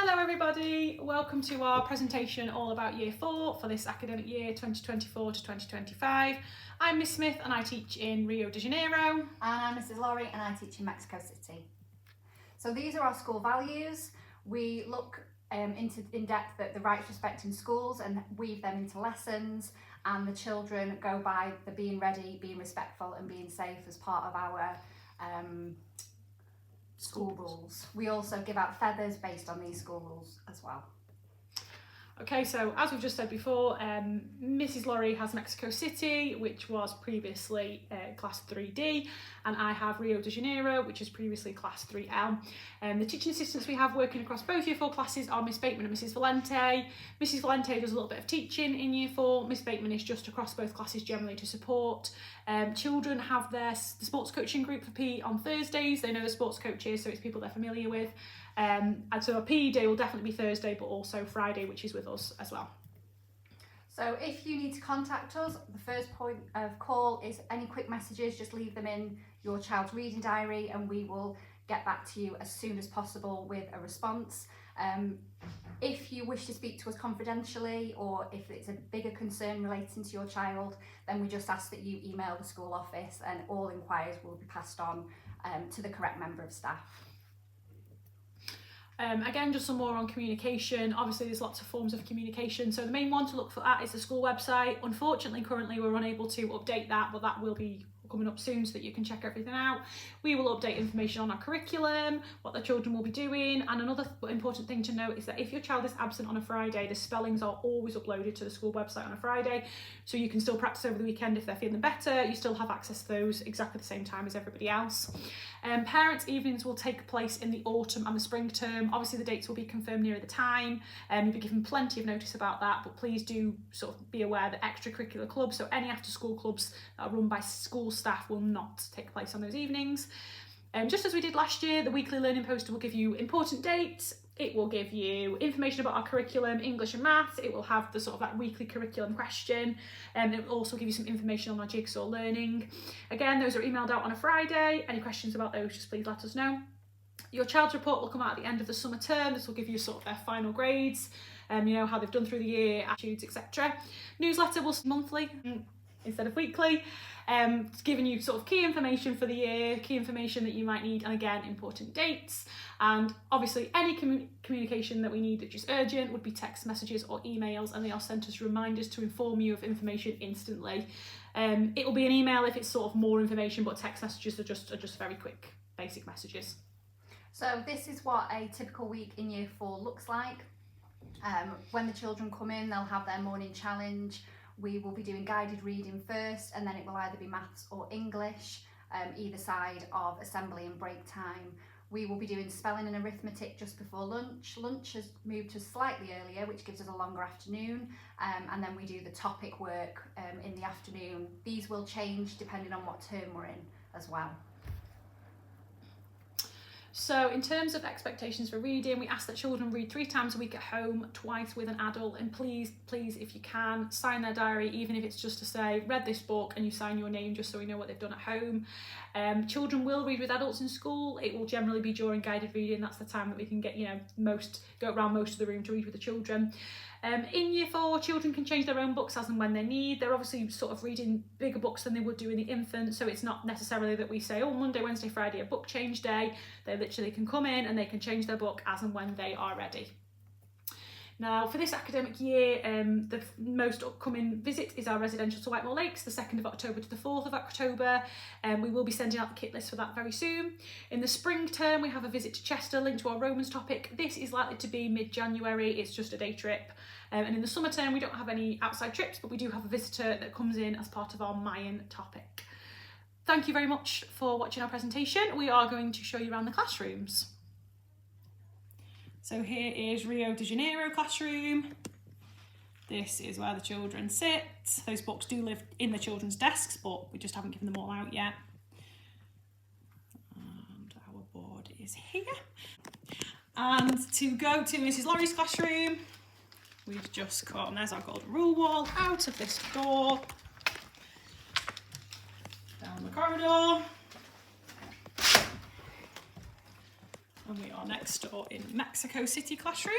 Hello everybody, welcome to our presentation all about Year 4 for this academic year 2024 to 2025. I'm Miss Smith and I teach in Rio de Janeiro. And I'm Mrs. Laurie and I teach in Mexico City. So these are our school values. We look in depth at the rights, respect in schools and weave them into lessons, and the children go by the being ready, being respectful and being safe as part of our school rules. We also give out feathers based on these school rules as well. Okay, so as we've just said before, Mrs. Laurie has Mexico City, which was previously Class 3D, and I have Rio de Janeiro, which is previously Class 3L. The teaching assistants we have working across both Year 4 classes are Miss Bateman and Mrs. Valente. Mrs. Valente does a little bit of teaching in Year 4. Miss Bateman is just across both classes generally to support. Children have the sports coaching group for PE on Thursdays. They know the sports coaches, so it's people they're familiar with. And so our PE day will definitely be Thursday, but also Friday, which is with us as well. So if you need to contact us, the first point of call is any quick messages. Just leave them in your child's reading diary and we will get back to you as soon as possible with a response. If you wish to speak to us confidentially, or if it's a bigger concern relating to your child, then we just ask that you email the school office and all inquiries will be passed on to the correct member of staff. Again, just some more on communication. Obviously there's lots of forms of communication, so the main one to look for at is the school website. Unfortunately currently we're unable to update that, but that will be coming up soon so that you can check everything out. We will update information on our curriculum, what the children will be doing, and another important thing to note is that if your child is absent on a Friday, the spellings are always uploaded to the school website on a Friday, so you can still practice over the weekend if they're feeling better. You still have access to those exactly the same time as everybody else. Parents' evenings will take place in the autumn and the spring term. Obviously the dates will be confirmed nearer the time, you'll be given plenty of notice about that, but please do sort of be aware that extracurricular clubs, so any after school clubs that are run by school staff, will not take place on those evenings. Just as we did last year, the weekly learning poster will give you important dates. It will give you information about our curriculum, English and maths. It will have the sort of that weekly curriculum question, and it will also give you some information on our jigsaw learning. Again, those are emailed out on a Friday. Any questions about those, just please let us know. Your child's report will come out at the end of the summer term. This will give you sort of their final grades, you know, how they've done through the year, attitudes, etc. Newsletter will be monthly instead of weekly. Giving you sort of key information for the year, key information that you might need, and again, important dates. And obviously any communication that we need that's just urgent would be text messages or emails, and they are sent as reminders to inform you of information instantly. It will be an email if it's sort of more information, but text messages are just very quick, basic messages. So this is what a typical week in Year 4 looks like. When the children come in, they'll have their morning challenge. We will be doing guided reading first, and then it will either be maths or English, either side of assembly and break time. We will be doing spelling and arithmetic just before lunch. Lunch has moved to slightly earlier, which gives us a longer afternoon, and then we do the topic work in the afternoon. These will change depending on what term we're in as well. So in terms of expectations for reading, we ask that children read 3 times a week at home, twice with an adult, and please, if you can, sign their diary, even if it's just to say, read this book, and you sign your name just so we know what they've done at home. Children will read with adults in school. It will generally be during guided reading. That's the time that we can get, you know, go around most of the room to read with the children. In Year 4, children can change their own books as and when they need. They're obviously sort of reading bigger books than they would do in the infant, so it's not necessarily that we say, oh, Monday, Wednesday, Friday, a book change day. They literally can come in and they can change their book as and when they are ready. Now, for this academic year, the most upcoming visit is our residential to Whitemore Lakes, the 2nd of October to the 4th of October. We will be sending out the kit list for that very soon. In the spring term, we have a visit to Chester linked to our Romans topic. This is likely to be mid-January. It's just a day trip. And in the summer term, we don't have any outside trips, but we do have a visitor that comes in as part of our Mayan topic. Thank you very much for watching our presentation. We are going to show you around the classrooms. So here is Rio de Janeiro classroom. This is where the children sit. Those books do live in the children's desks, but we just haven't given them all out yet. And our board is here. And to go to Mrs. Laurie's classroom, we've just come, there's our golden rule wall, out of this door, down the corridor, And we are next door in Mexico City classroom.